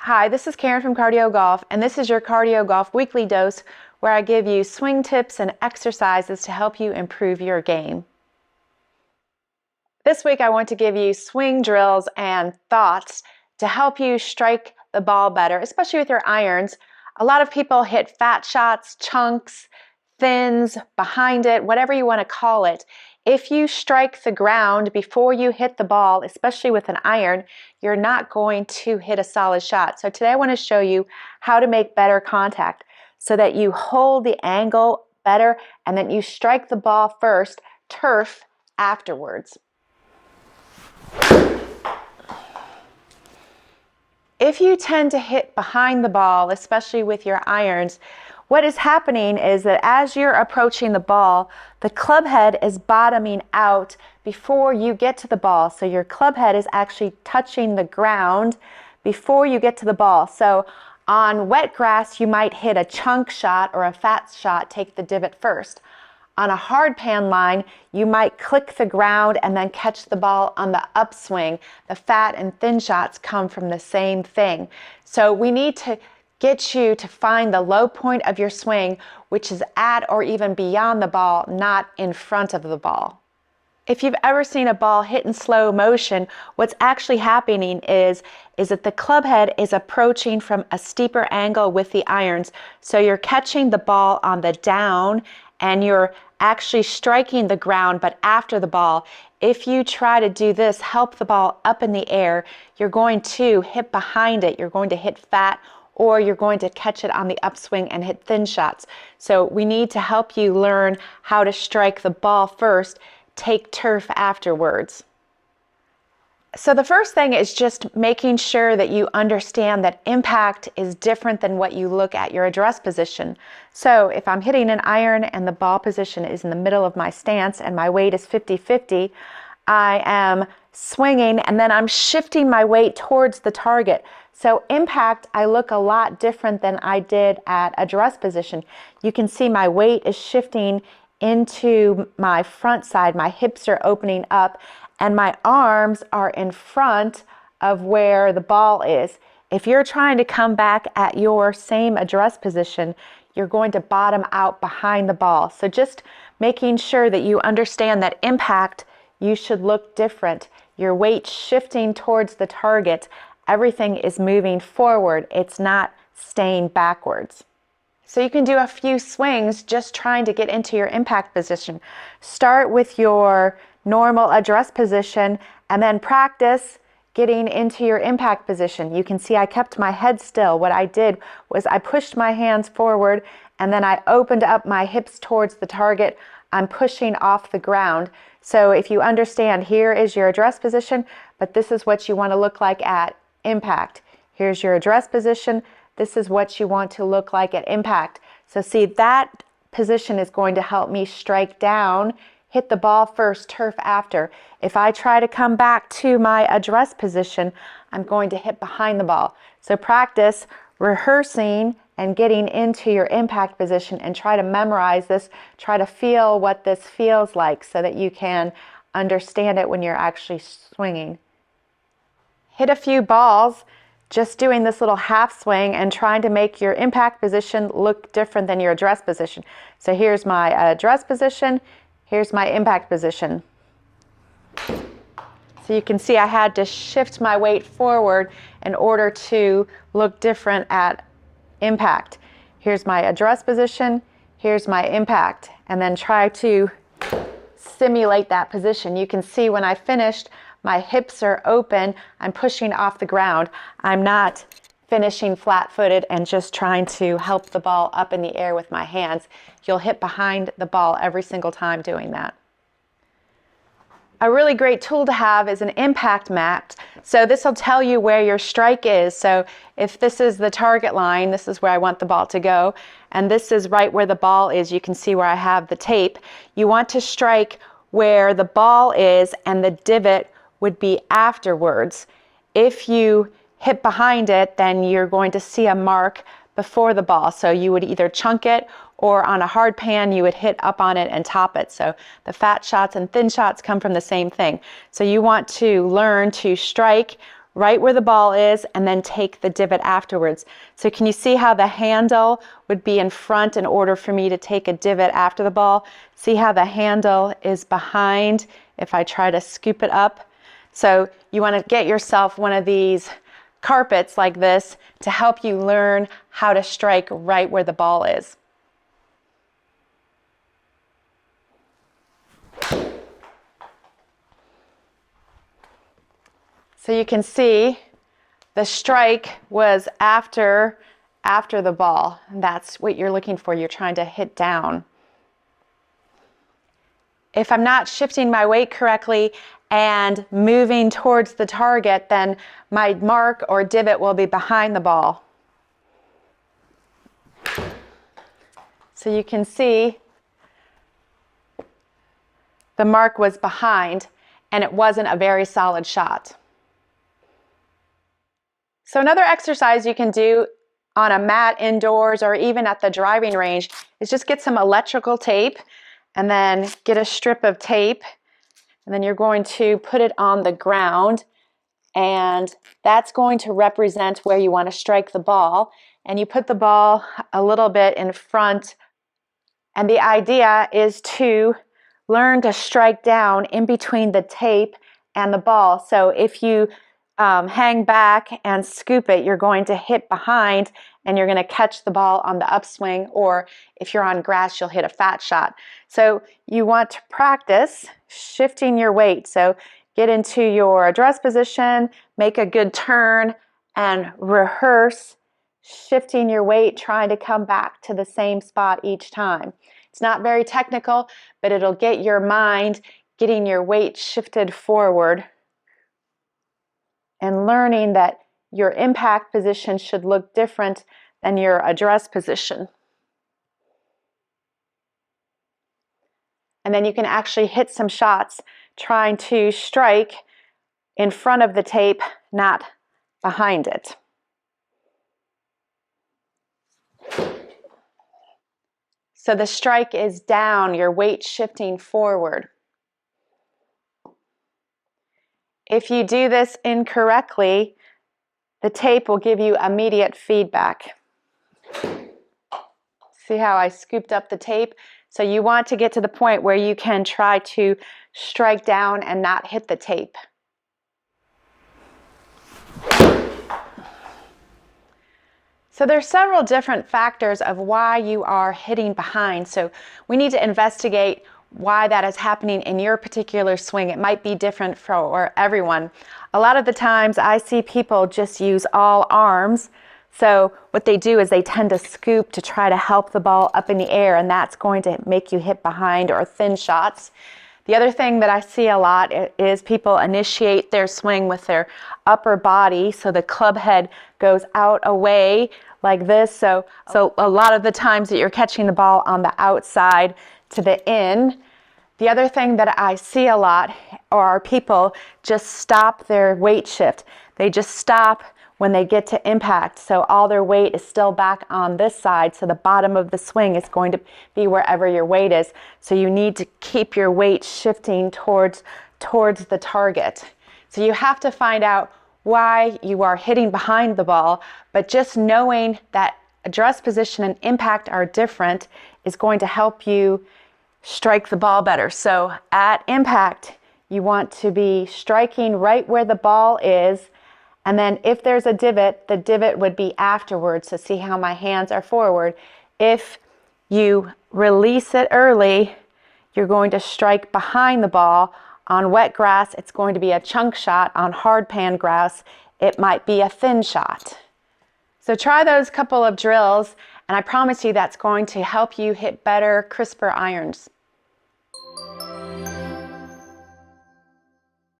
Hi, this is Karen from CardioGolf, and this is your CardioGolf weekly dose where I give you swing tips and exercises to help you improve your game. This week I want to give you swing drills and thoughts to help you strike the ball better, especially with your irons. A lot of people hit fat shots, chunks, thins, behind it, whatever you want to call it. If you strike the ground before you hit the ball, especially with an iron, you're not going to hit a solid shot. So today I want to show you how to make better contact so that you hold the angle better and then you strike the ball first, turf afterwards. If you tend to hit behind the ball, especially with your irons, what is happening is that as you're approaching the ball, the club head is bottoming out before you get to the ball. So your club head is actually touching the ground before you get to the ball. So on wet grass, you might hit a chunk shot or a fat shot, take the divot first. On a hard pan line, you might click the ground and then catch the ball on the upswing. The fat and thin shots come from the same thing. So we need to get you to find the low point of your swing, which is at or even beyond the ball, not in front of the ball. If you've ever seen a ball hit in slow motion, what's actually happening is that the club head is approaching from a steeper angle with the irons. So you're catching the ball on the down and you're actually striking the ground, but after the ball. If you try to do this, help the ball up in the air, you're going to hit behind it. You're going to hit fat, or you're going to catch it on the upswing and hit thin shots. So we need to help you learn how to strike the ball first, take turf afterwards. So the first thing is just making sure that you understand that impact is different than what you look at your address position. So if I'm hitting an iron and the ball position is in the middle of my stance and my weight is 50-50, I am swinging and then I'm shifting my weight towards the target. So impact, I look a lot different than I did at address position. You can see my weight is shifting into my front side, my hips are opening up, and my arms are in front of where the ball is. If you're trying to come back at your same address position, you're going to bottom out behind the ball. So just making sure that you understand that impact, you should look different. Your weight shifting towards the target, everything is moving forward. It's not staying backwards. So you can do a few swings just trying to get into your impact position. Start with your normal address position and then practice getting into your impact position. You can see I kept my head still. What I did was I pushed my hands forward and then I opened up my hips towards the target. I'm pushing off the ground. So if you understand, here is your address position, but this is what you want to look like at impact. Here's your address position. This is what you want to look like at impact. So see, that position is going to help me strike down, hit the ball first, turf after. If I try to come back to my address position, I'm going to hit behind the ball. So practice rehearsing and getting into your impact position and try to memorize this. Try to feel what this feels like so that you can understand it when you're actually swinging. Hit a few balls, just doing this little half swing and trying to make your impact position look different than your address position. So here's my address position, here's my impact position. So you can see I had to shift my weight forward in order to look different at impact. Here's my address position, here's my impact, and then try to simulate that position. You can see when I finished, my hips are open, I'm pushing off the ground. I'm not finishing flat-footed and just trying to help the ball up in the air with my hands. You'll hit behind the ball every single time doing that. A really great tool to have is an impact map. So this will tell you where your strike is. So if this is the target line, this is where I want the ball to go, and this is right where the ball is. You can see where I have the tape. You want to strike where the ball is and the divot would be afterwards. If you hit behind it, then you're going to see a mark before the ball. So you would either chunk it, or on a hard pan you would hit up on it and top it. So the fat shots and thin shots come from the same thing. So you want to learn to strike right where the ball is and then take the divot afterwards. So can you see how the handle would be in front in order for me to take a divot after the ball? See how the handle is behind if I try to scoop it up? So you want to get yourself one of these carpets like this to help you learn how to strike right where the ball is. So you can see the strike was after the ball. And that's what you're looking for. You're trying to hit down. If I'm not shifting my weight correctly and moving towards the target, then my mark or divot will be behind the ball. So you can see the mark was behind and it wasn't a very solid shot. So another exercise you can do on a mat indoors or even at the driving range is just get some electrical tape and then get a strip of tape, and then you're going to put it on the ground, and that's going to represent where you want to strike the ball. And you put the ball a little bit in front, and the idea is to learn to strike down in between the tape and the ball. So if you hang back and scoop it, you're going to hit behind and you're going to catch the ball on the upswing, or if you're on grass, you'll hit a fat shot. So you want to practice shifting your weight. So get into your address position, make a good turn, and rehearse shifting your weight, trying to come back to the same spot each time. It's not very technical, but it'll get your mind getting your weight shifted forward and learning that your impact position should look different than your address position. And then you can actually hit some shots trying to strike in front of the tape, not behind it. So the strike is down, your weight shifting forward. If you do this incorrectly, the tape will give you immediate feedback. See how I scooped up the tape? So you want to get to the point where you can try to strike down and not hit the tape. So there's several different factors of why you are hitting behind. So we need to investigate why that is happening in your particular swing. It might be different for everyone. A lot of the times I see people just use all arms. So what they do is they tend to scoop to try to help the ball up in the air, and that's going to make you hit behind or thin shots. The other thing that I see a lot is people initiate their swing with their upper body, so the club head goes out away like this. So a lot of the times that you're catching the ball on the outside to the in. The other thing that I see a lot are people just stop their weight shift. They just stop when they get to impact. So all their weight is still back on this side. So the bottom of the swing is going to be wherever your weight is. So you need to keep your weight shifting towards the target. So you have to find out why you are hitting behind the ball, but just knowing that address position and impact are different is going to help you strike the ball better. So at impact, you want to be striking right where the ball is. And then if there's a divot, the divot would be afterwards. So see how my hands are forward. If you release it early, you're going to strike behind the ball. On wet grass, it's going to be a chunk shot. On hard pan grass, it might be a thin shot. So try those couple of drills, and I promise you that's going to help you hit better, crisper irons.